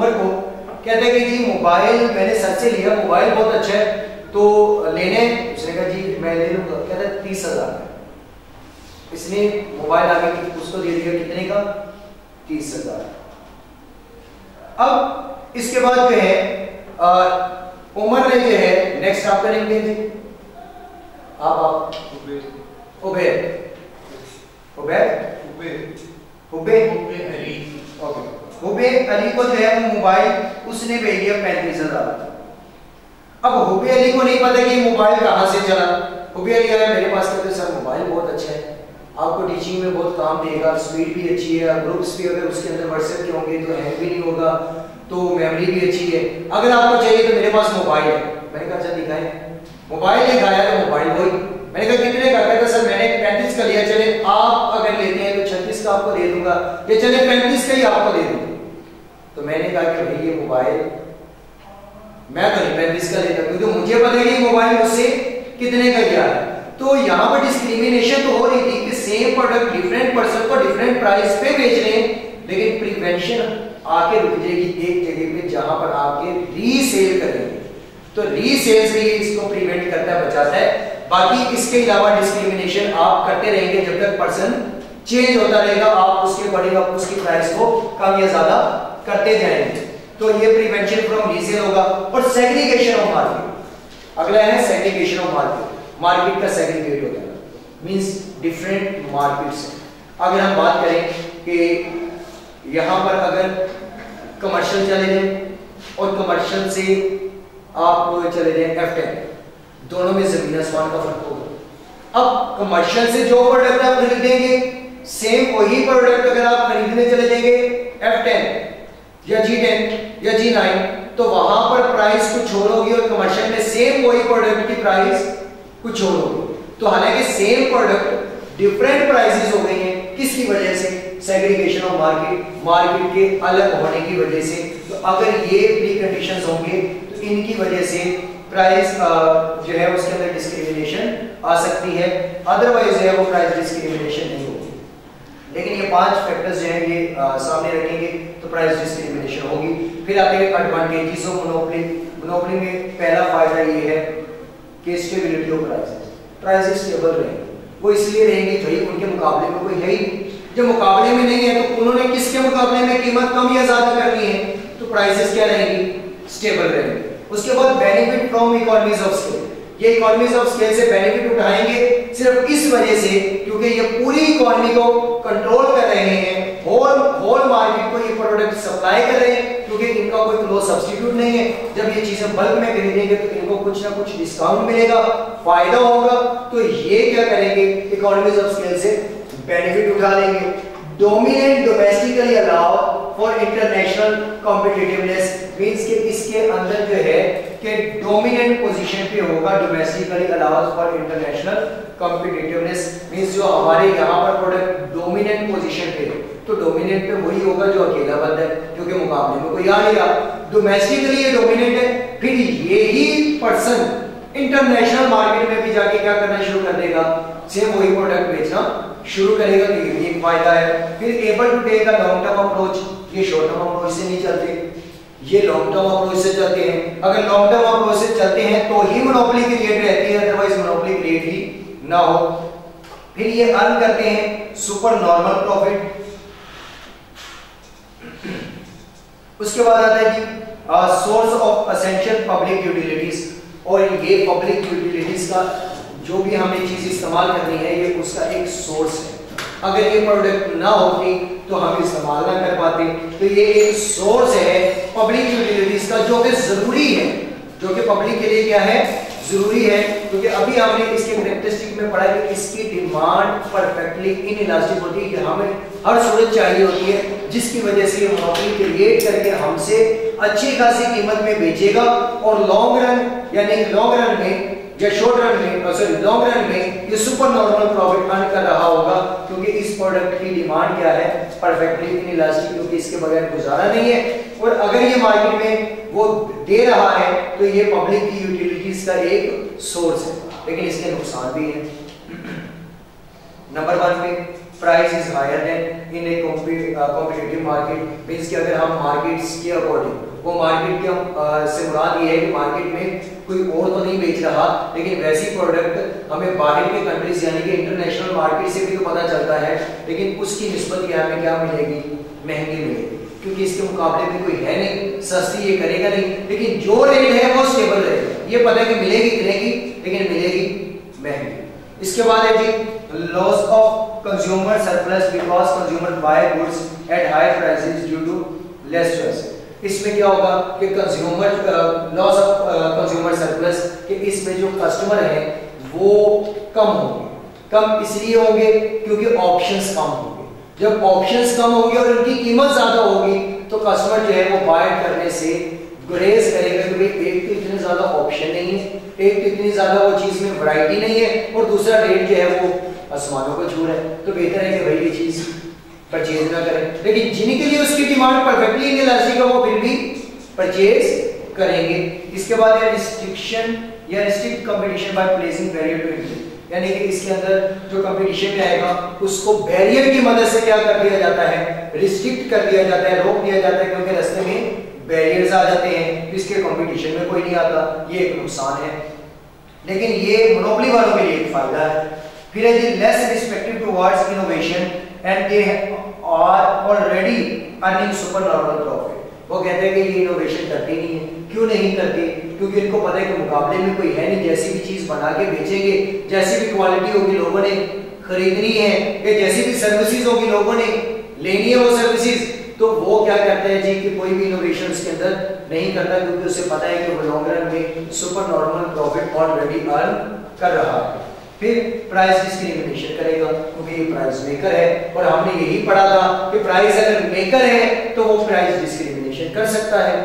उमर को, कहते हैं कि जी मोबाइल मैंने सर से लिया, मोबाइल बहुत अच्छा है तो लेने, उसने कहा जी मैं ले लूंगा, कहता है 30,000 का। इसने मोबाइल आगे उसको दे दिया कितने का, 30,000। अब इसके बाद जो है उमर ने जो है नेक्स्ट आप करेंगे जी, आप उबैद अली को जो है मोबाइल उसने भेज दिया 35,000। अब हुबे अली को नहीं पता कि मोबाइल कहां से चला। हुबे अली आया मेरे पास, कहते सर मोबाइल बहुत अच्छा है, आपको टीचिंग में बहुत काम देगा, स्पीड भी अच्छी है, ग्रुप्स भी अगर उसके अंदर व्हाट्सएप के होंगे तो हैंग भी नहीं होगा, तो मेमोरी भी अच्छी है, अगर आपको चाहिए तो मेरे पास मोबाइल है। मैंने कहा अच्छा दिखाएं। मोबाइल दिखाया तो मोबाइल वही, मैंने कहा कितने का, कहता सर मैंने 35 का लिया, चले आप अगर लेते हैं तो 36 का आपको दे दूंगा, ये चले 35 का ही आपको दे दूंगा। तो मैंने कहा कि भाई ये मोबाइल मैं तो नहीं 35 का लेता, क्योंकि मुझे पता है कि मोबाइल मुझसे कितने का गया है। तो यहाँ पर डिस्क्रिमिनेशन तो हो रही थी कि सेम प्रोडक्ट डिफरेंट पर्सन को डिफरेंट प्राइस पे बेच रहे हैं, लेकिन प्रिवेंशन आके रुक जाएगी एक जगह पे जहां पर आके रीसेल करेंगे। तो रीसेल से इसको प्रिवेंट करता है, बचाता है। बाकी इसके अलावा डिस्क्रिमिनेशन आप करते रहेंगे जब तक पर्सन चेंज होता रहेगा, आप उसके अकॉर्डिंग आप उसकी प्राइस को कम या ज्यादा करते जाएंगे। तो ये प्रिवेंशन फ्रॉम रीसेल होगा। और सेग्रीगेशन ऑफ मार्केट, अगला है सेग्रीगेशन ऑफ मार्केट। मार्केट का सेग्रीगेट हो जाना मींस डिफरेंट मार्केट्स। अगर हम बात करें कि यहां पर अगर कमर्शियल चले जाए और कमर्शियल से आप चले जाए F10, दोनों में जमीन आसमान का फर्क होगा। अब कमर्शियल से जो प्रोडक्ट आप खरीदेंगे, सेम वही प्रोडक्ट अगर आप खरीदने चले जाएंगे F10 या G10 या G9, तो वहां पर प्राइस कुछ और होगी, और कमर्शियल में सेम वही प्रोडक्ट की प्राइस कुछ और होगी। तो हालांकि सेम प्रोडक्ट डिफरेंट प्राइसेस हो गई हैं, किसकी वजह से, सेग्रीगेशन ऑफ मार्केट, मार्केट के अलग होने की वजह से। तो अगर ये प्री कंडीशंस होंगे तो इनकी वजह से प्राइस जो है उसके अंदर डिस्क्रिमिनेशन आ सकती है, अदरवाइज जो है वो प्राइस डिस्क्रिमिनेशन नहीं होगी। लेकिन ये 5 फैक्टर्स जो हैं ये सामने रखेंगे तो प्राइस डिस्क्रिमिनेशन होगी। फिर आते हैं एडवांटेजेस ऑफ मोनोपोली। मोनोपोली में पहला फायदा ये है कि stability of prices, prices stable रहेंगे। वो इसलिए रहेंगे भाई उनके मुकाबले में कोई है ही नहीं, जब मुकाबले में नहीं है तो उन्होंने किसके मुकाबले में कीमत कम या ज्यादा करनी है, तो प्राइसेस क्या रहेंगी, स्टेबल रहेंगे। उसके बाद benefit from economies of scale, ये इकोनॉमीज ऑफ स्केल से बेनिफिट उठाएंगे सिर्फ इस वजह से क्योंकि ये पूरी इकोनॉमी को कंट्रोल कर रहे हैं, होल मार्केट को ये प्रोडक्ट सप्लाई कर रहे हैं, क्योंकि इनका कोई क्लोज सब्स्टिट्यूट नहीं है। जब ये चीजें बल्क में खरीदेंगे तो इनको कुछ ना कुछ डिस्काउंट मिलेगा, फायदा होगा, तो ये क्या करेंगे, इकोनॉमीज ऑफ स्केल से बेनिफिट उठा लेंगे। Dominate domestically allow for international competitiveness means कि इसके अंदर जो है कि डोमिनेंट पोजीशन पे होगा, domestically allows for international competitiveness means जो हमारे यहाँ पर प्रोडक्ट डोमिनेंट पोजीशन पे है, तो डोमिनेंट पे वही होगा जो अकेला बंदा है, क्योंकि मुकाबले में कोई आ नहीं रहा। डोमेस्टिकली ये डोमिनेंट है, फिर यही पर्सन इंटरनेशनल मार्केट में भी जाके क्या करना शुरू कर देगा, सेम वही प्रोडक्ट बेचना शुरू करेगा, तो ये एक फायदा है। फिर able to take a long term approach, ये शॉर्ट टर्म अप्रोच से नहीं चलते, ये लॉन्ग टर्म अप्रोच से चलते हैं। अगर लॉन्ग टर्म अप्रोच से चलते हैं तो ही मोनोपोली क्रिएट रहती है, अदरवाइज मोनोपोली क्रिएट ही ना हो। फिर ये अर्न करते हैं सुपर नॉर्मल प्रॉफिट। उसके बाद आता है जी source of essential public utilities, और ये पब्लिक यूटिलिटीज का जो भी हमें चीज इस्तेमाल करनी है ये उसका एक सोर्स है। अगर ये प्रोडक्ट ना होती तो हम इस्तेमाल ना कर पाते, तो ये एक सोर्स है पब्लिक यूटिलिटीज का जो कि जरूरी है, जो कि पब्लिक के लिए क्या है, जरूरी है। क्योंकि अभी हमने इसके कैरेक्टरिस्टिक में पढ़ा कि इसकी डिमांड परफेक्टली इनइलास्टिक होती है, कि हमें हर सूरत चाहिए होती है, जिसकी वजह से मोनोपोली क्रिएट करके हमसे अच्छी खासी कीमत में बेचेगा, और लॉन्ग रन यानी लॉन्ग रन में या शॉर्ट रन में, सॉरी लॉन्ग रन में ये सुपर नॉर्मल प्रॉफिट अर्न कर रहा होगा, क्योंकि इस प्रोडक्ट की डिमांड क्या है, परफेक्टली इनइलास्टिक, क्योंकि इसके बगैर गुजारा नहीं है। और अगर ये मार्केट में वो दे रहा है तो ये पब्लिक की यूटिलिटीज का एक सोर्स है, लेकिन इसके नुकसान भी है। नंबर 1 पे price is higher than in a competitive market, means कि अगर हम मार्केट्स के अकॉर्डिंग, वो मार्केट के से मुराद ये है कि मार्केट में कोई और तो नहीं बेच रहा, लेकिन वैसी प्रोडक्ट हमें बाहर के कंट्रीज यानी कि इंटरनेशनल मार्केट से भी तो पता चलता है, लेकिन उसकी निस्बत यहाँ पे क्या मिलेगी, महंगी मिलेगी, क्योंकि इसके मुकाबले में कोई है नहीं, सस्ती ये करेगा नहीं, लेकिन जो रेट है वो स्टेबल रहेगा। ये पता है कि मिलेगी कितने की, लेकिन मिलेगी महंगी। इसके बाद है जी loss of consumer surplus because consumer buy goods at higher prices due to less choice. इसमें क्या होगा कि consumer loss of consumer surplus, कि इसमें जो कस्टमर है वो कम होंगे। कम इसलिए होंगे क्योंकि ऑप्शंस कम होंगे। जब ऑप्शंस कम होंगे और उनकी कीमत ज्यादा होगी तो कस्टमर जो है वो बाय करने से गुरेज करेगा, क्योंकि एक तो इतने ज्यादा ऑप्शन नहीं है, एक तो इतनी ज्यादा वो चीज में वैरायटी नहीं है, और दूसरा रेट जो है वो आसमानों को छू रहा है, तो बेहतर है कि भाई ये चीज परचेज ना करें। लेकिन जिनके लिए उसकी डिमांड परफेक्टली इनइलास्टिक है वो फिर भी परचेज करेंगे। इसके बाद है रिस्ट्रिक्शन या restrict competition by placing barrier to entry, यानी कि इसके अंदर जो कंपटीशन में आएगा उसको बैरियर की मदद से क्या कर दिया जाता है, रिस्ट्रिक्ट कर दिया जाता है, रोक दिया जाता है, क्योंकि रास्ते में बैरियर्स आ जाते हैं, इसके कंपटीशन में कोई नहीं आता, ये एक नुकसान है। लेकिन ये मोनोपोली वालों के लिए एक फायदा है। फिर है जी less respective towards innovation and they are already earning super normal profit. वो कहते हैं कि ये इनोवेशन करती नहीं है। क्यों नहीं करती? क्योंकि इनको पता है कि मुकाबले में कोई है नहीं, जैसी भी चीज बना के बेचेंगे, जैसी भी क्वालिटी होगी लोगों ने खरीदनी है, या जैसी भी सर्विसेज होगी लोगों ने लेनी है वो सर्विसेज, तो वो क्या करते हैं जी कि कोई भी इनोवेशन इसके अंदर नहीं करता, क्योंकि उसे पता है कि वो लॉन्ग रन में super normal profit already earn कर रहा है। फिर प्राइस डिस्क्रिमिनेशन करेगा, क्योंकि ये प्राइस मेकर है, और हमने यही पढ़ा था कि प्राइस अगर मेकर है तो वो प्राइस डिस्क्रिमिनेशन कर सकता है।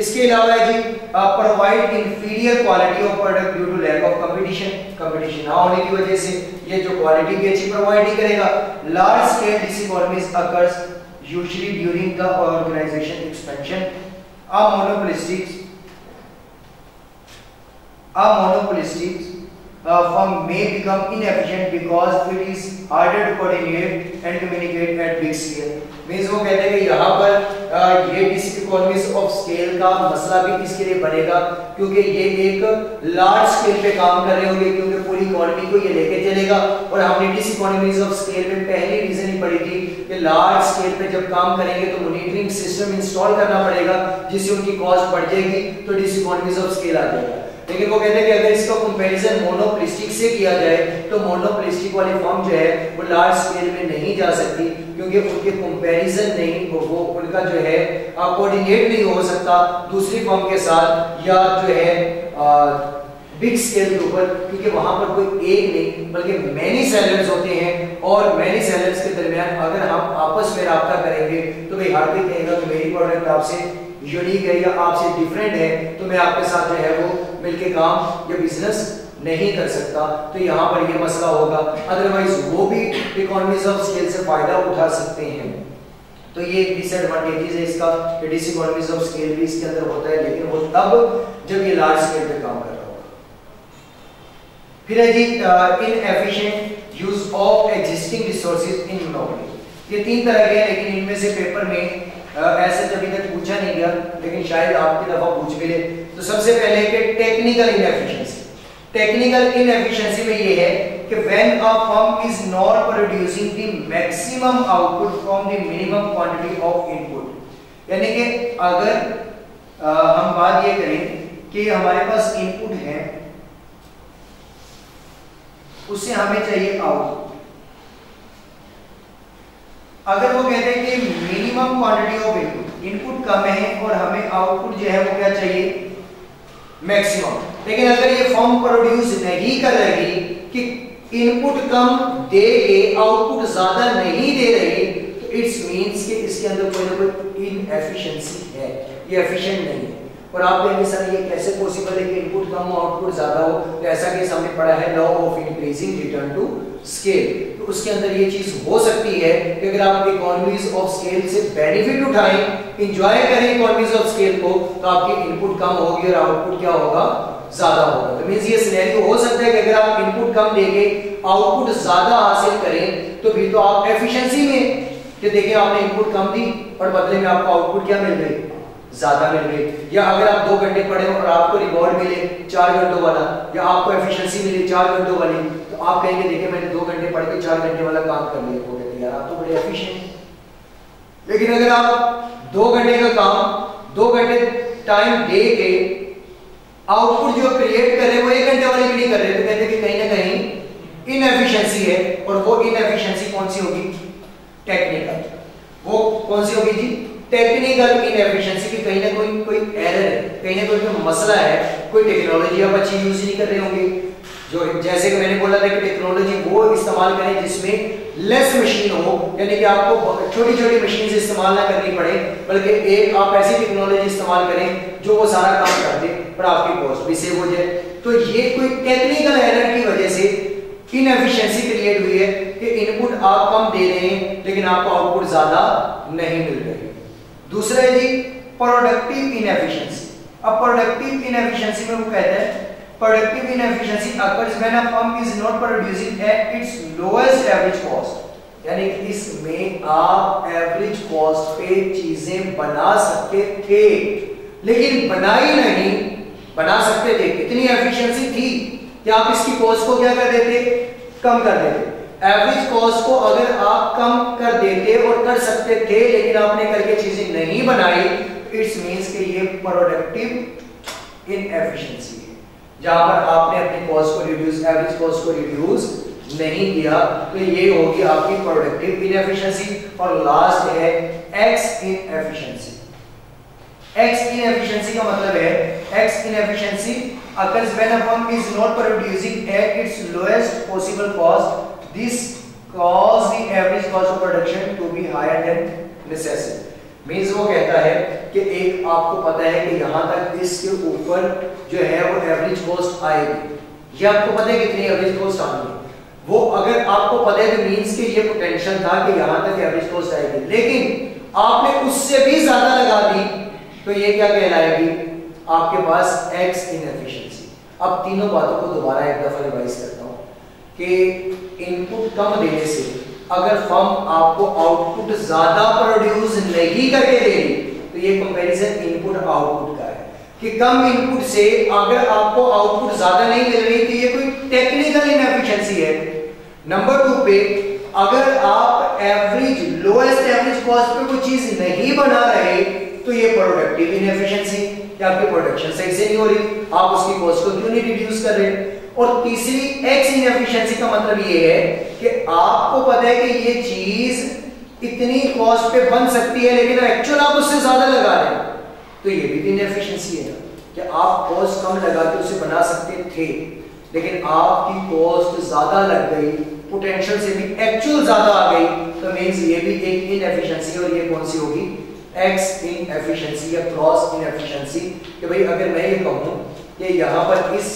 इसके अलावा जी provide inferior quality of product due to lack of competition, competition ना होने की वजह से ये जो क्वालिटी भी अच्छी प्रोवाइड नहीं करेगा। Large scale diseconomies occurs usually during the organization expansion. A monopolistic firm may become inefficient because it is harder to coordinate and communicate at big scale. Means वो कहते हैं कि यहाँ पर ये डिसइकोनॉमीज ऑफ स्केल का मसला भी इसके लिए बनेगा, क्योंकि ये एक लार्ज स्केल पे काम कर रहे होंगे, क्योंकि पूरी इकोनॉमी को ये लेके चलेगा। और हमने डिसइकोनॉमीज ऑफ स्केल में पहली रीजन ही पढ़ी थी कि लार्ज स्केल पे जब काम करेंगे तो मॉनिटरिंग सिस्टम इंस्टॉल करना पड़ेगा, जिससे उनकी कॉस्ट बढ़ जाएगी, तो डिसइकोनॉमीज ऑफ स्केल आ जाएगा। लेकिन वो कहते हैं कि अगर इसका कंपैरिजन मोनोपोलिस्टिक से किया जाए तो मोनोपोलिस्टिक वाली फर्म जो है वो लार्ज स्केल में नहीं जा सकती, क्योंकि उनके कंपैरिजन नहीं वो उनका जो है कोऑर्डिनेट नहीं हो सकता दूसरी फर्म के साथ, या जो है बिग स्केल के ऊपर, क्योंकि वहां पर कोई एक नहीं बल्कि मैनी सेलर्स होते हैं, और मैनी सेलर्स के दरमियान अगर हम आपस में राब्ता करेंगे तो भाई हर कोई कहेगा कि मेरी प्रोडक्ट आपसे यूनिक है या आपसे डिफरेंट है, तो मैं आपके साथ जो है वो मिलके काम या बिजनेस नहीं कर सकता। तो यहाँ पर ये मसला होगा, अदरवाइज वो भी इकोनॉमीज ऑफ स्केल से फायदा उठा सकते हैं। तो ये डिसएडवांटेजेस है इसका, डिसइकोनॉमीज ऑफ स्केल भी इसके अंदर होता है, लेकिन वो तब जब ये लार्ज स्केल पे काम कर रहा होगा। फिर है जी inefficient use of existing resources in monopoly. ये तीन तरह के हैं, लेकिन इनमें से पेपर में ऐसे अभी तक पूछा नहीं गया, लेकिन शायद आपकी दफा पूछ भी ले। तो सबसे पहले कि टेक्निकल इनएफिशिएंसी। टेक्निकल इनएफिशिएंसी में ये है कि when a firm is not producing the maximum output from the minimum quantity of input, यानी कि अगर हम बात ये करें कि हमारे पास इनपुट है, उससे हमें चाहिए आउटपुट। अगर वो कहते हैं कि मिनिमम क्वांटिटी ऑफ इनपुट कम है और हमें आउटपुट जो है वो क्या चाहिए, मैक्सिमम, लेकिन अगर ये फर्म प्रोड्यूस नहीं कर रही कि इनपुट कम दे के आउटपुट ज्यादा नहीं दे रही, तो इट्स मींस कि इसके अंदर कोई ना कोई इनएफिशिएंसी है, ये एफिशिएंट नहीं है। और आप कहेंगे सर ये कैसे पॉसिबल है कि इनपुट कम हो आउटपुट ज्यादा हो? तो ऐसा केस हमने पढ़ा है law of increasing return to scale. तो उसके अंदर ये चीज हो सकती है कि अगर आप इकोनॉमीज ऑफ स्केल से बेनिफिट उठाएं, एंजॉय करें इकोनॉमीज ऑफ स्केल को, तो आपकी इनपुट कम होगी और आउटपुट क्या होगा, ज्यादा होगा। तो मींस ये सिनेरियो हो सकता है कि अगर आप इनपुट कम देके आउटपुट ज्यादा हासिल करें तो फिर तो आप एफिशिएंसी में कि देखिए आपने इनपुट कम दी और बदले में आपको आउटपुट क्या मिल गई, ज्यादा मिल गई। या अगर आप 2 घंटे पढ़े और आपको रिवॉर्ड मिले 4 घंटों वाला, या आपको एफिशिएंसी मिली 4 घंटों वाली, तो आप कहेंगे देखिए मैंने 2 घंटे पढ़ के 4 घंटे वाला काम कर लिया, वो कहते हैं यार आप तो बड़े एफिशिएंट। लेकिन अगर आप 2 घंटे का काम 2 घंटे टाइम दे के आउटपुट जो क्रिएट कर रहे हैं वो 1 घंटे वाली भी नहीं कर रहे, तो कहते हैं कि कहीं ना कहीं इनएफिशिएंसी है। और वो इनएफिशिएंसी कौन सी होगी, टेक्निकल। वो कौन सी होगी जी, टेक्निकल इनएफिशिएंसी की कहीं ना कोई एरर है, कहीं ना कोई मसला है, कोई टेक्नोलॉजी आप अच्छी यूज नहीं कर रहे होंगे। जो जैसे कि मैंने बोला था कि टेक्नोलॉजी वो इस्तेमाल करें जिसमें लेस मशीन हो, यानी कि आपको छोटी छोटी मशीन से इस्तेमाल ना करनी पड़े, बल्कि एक आप ऐसी टेक्नोलॉजी इस्तेमाल करें जो वो सारा काम कर दे पर आपकी कॉस्ट भी सेव हो जाए। तो ये कोई टेक्निकल एरर की वजह से इनएफिशिएंसी क्रिएट हुई है कि इनपुट आप कम दे रहे हैं लेकिन आपको आउटपुट ज्यादा नहीं मिल रही। दूसरा है जी प्रोडक्टिव इनएफिशिएंसी। अब प्रोडक्टिव इनएफिशिएंसी में वो कहते हैं productive inefficiency occurs when a firm is not producing at its lowest average cost, यानी इसमें आप एवरेज कॉस्ट पे चीजें बना सकते थे लेकिन बनाई नहीं, बना सकते थे, इतनी एफिशिएंसी थी कि आप इसकी कॉस्ट को क्या कर देते, कम कर देते। एवरेज कॉस्ट को अगर आप कम कर देते और कर सकते थे लेकिन आपने करके चीजें नहीं बनाई, इट्स मींस कि ये प्रोडक्टिव इनएफिशिएंसी है, जहां पर आपने अपनी कॉस्ट को रिड्यूस, एवरेज कॉस्ट को रिड्यूस नहीं किया, तो ये होगी आपकी प्रोडक्टिव इनएफिशिएंसी। और लास्ट है एक्स इनएफिशिएंसी। एक्स इनएफिशिएंसी का मतलब है x inefficiency occurs when a firm is not producing at its lowest possible cost. This cause the average cost of production to be higher than necessary. Means वो कहता है कि एक आपको पता है कि यहाँ तक इसके ऊपर जो है वो एवरेज कॉस्ट आएगी, ये आपको पता है कितनी एवरेज कॉस्ट आएगी, वो अगर आपको पता है तो मींस कि ये पोटेंशियल था कि यहाँ तक एवरेज कॉस्ट आएगी, लेकिन आपने उससे भी ज्यादा लगा दी, तो ये क्या कहलाएगी, आपके पास एक्स इनएफिशिएंसी। अब तीनों बातों को दोबारा एक दफा रिवाइज करता हूँ कि इनपुट कम देने से अगर फर्म आपको आउटपुट ज्यादा प्रोड्यूस नहीं करके दे रही, तो ये कंपैरिजन इनपुट आउटपुट का है कि कम इनपुट से अगर आपको आउटपुट ज्यादा नहीं मिल रही तो ये कोई टेक्निकल इनएफिशिएंसी है। नंबर 2 पे अगर आप एवरेज लोएस्ट एवरेज कॉस्ट पे कोई चीज नहीं बना रहे तो ये प्रोडक्टिव इनएफिशिएंसी कि आपकी प्रोडक्शन सही से नहीं हो रही, आप उसकी कॉस्ट को क्यों नहीं रिड्यूस कर रहे। और तीसरी एक्स इनएफिशिएंसी का मतलब ये है कि आपको पता है कि ये चीज इतनी कॉस्ट पे बन सकती है लेकिन एक्चुअल आप उससे ज्यादा लगा रहे हैं, तो ये भी इनएफिशिएंसी है कि आप कॉस्ट कम लगा के उसे बना सकते थे लेकिन आपकी कॉस्ट ज्यादा लग गई, पोटेंशियल से भी एक्चुअल ज्यादा आ गई, तो मींस ये भी एक इनएफिशिएंसी। और ये कौन सी होगी, एक्स इनएफिशिएंसी या क्रॉस इनएफिशिएंसी। कि भाई अगर मैं ये कहूं कि यहाँ पर इस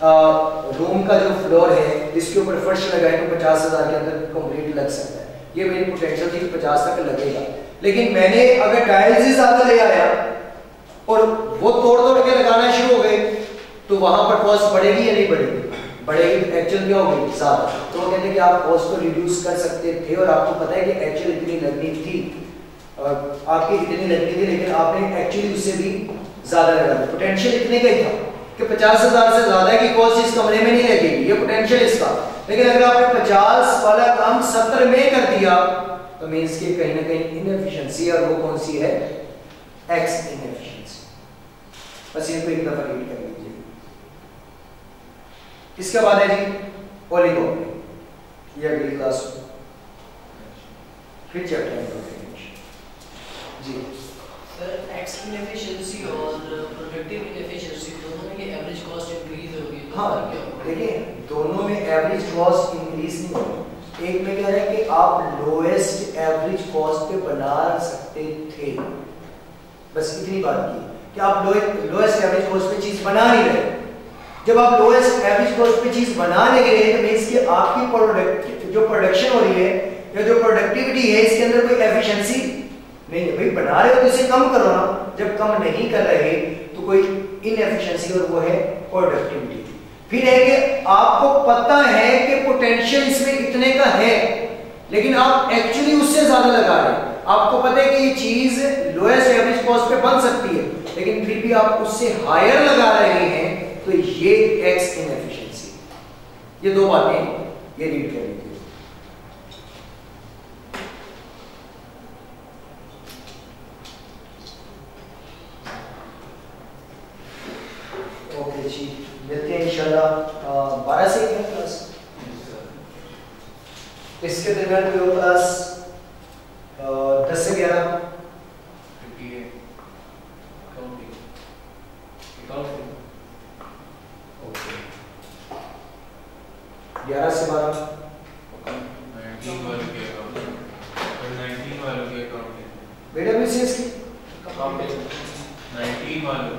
रूम का जो फ्लोर है इसके ऊपर फर्श लगाए तो 50,000 के अंदर कंप्लीट लग सकता है, ये मेरी पोटेंशियल थी 50 तक लगेगा, लेकिन मैंने अगर टाइल्स ही ज्यादा ले आया और वो तोड़ तोड़ के लगाना शुरू हो गए तो वहां पर कॉस्ट बढ़ेगी या नहीं बढ़ेगी, बढ़ेगी, तो एक्चुअल क्या होगी, ज्यादा। तो वो कहते हैं कि आप कॉस्ट को रिड्यूस कर सकते थे और आपको पता है कि एक्चुअल इतनी लगनी थी, आपकी इतनी लगनी थी लेकिन आपने एक्चुअली उससे भी ज्यादा लगा दिया। पोटेंशियल इतने का ही था कि 50,000 से ज्यादा की कॉस्ट इस कमरे में नहीं लगेगी, ये पोटेंशियल इसका, लेकिन अगर आपने 50 वाला काम 70 में कर दिया तो मींस कि कहीं ना कहीं इनएफिशिएंसी, और वो कौन सी है, एक्स इनएफिशिएंसी। बस इनको एक दफा रीड कर लीजिए। इसके बाद है जी ओलिगोपोली, ये अगली क्लास फिर चैप्टर जी। सर एक्स इनएफिशिएंसी और प्रोडक्टिव इनएफिशिएंसी दोनों में ये एवरेज कॉस्ट इंक्रीज होगी। हाँ देखिए दोनों में एवरेज कॉस्ट इंक्रीज नहीं होगी, एक में कह रहा है कि आप लोएस्ट एवरेज कॉस्ट पे बना सकते थे, बस इतनी बात की कि आप लोएस्ट एवरेज कॉस्ट पे चीज बना नहीं रहे। जब आप लोएस्ट एवरेज कॉस्ट पे चीज बना नहीं रहे तो मींस कि आपकी जो प्रोडक्शन हो रही है या जो प्रोडक्टिविटी है इसके अंदर कोई एफिशिएंसी नहीं है। भाई बना रहे हो तो इसे कम करो ना, जब कम नहीं कर रहे तो कोई इनएफिशिएंसी और वो है प्रोडक्टिविटी। फिर है कि आपको पता है कि पोटेंशियल इसमें इतने का है, लेकिन आप एक्चुअली उससे ज्यादा लगा रहे हैं। आपको पता है कि ये चीज लोएस्ट एवरेज कॉस्ट पे बन सकती है, लेकिन फिर भी आप उससे हायर लगा रहे हैं, तो ये एक्स इनएफिशिएंसी। ये दो बातें ये रीड कर लीजिए। ओके जी, मिलते हैं इंशाल्लाह 12 से क्या क्लास, इसके दरमियान कोई और क्लास 10 से 11 ओके, 11 से 12 बेटा भी से इसकी 19 वालों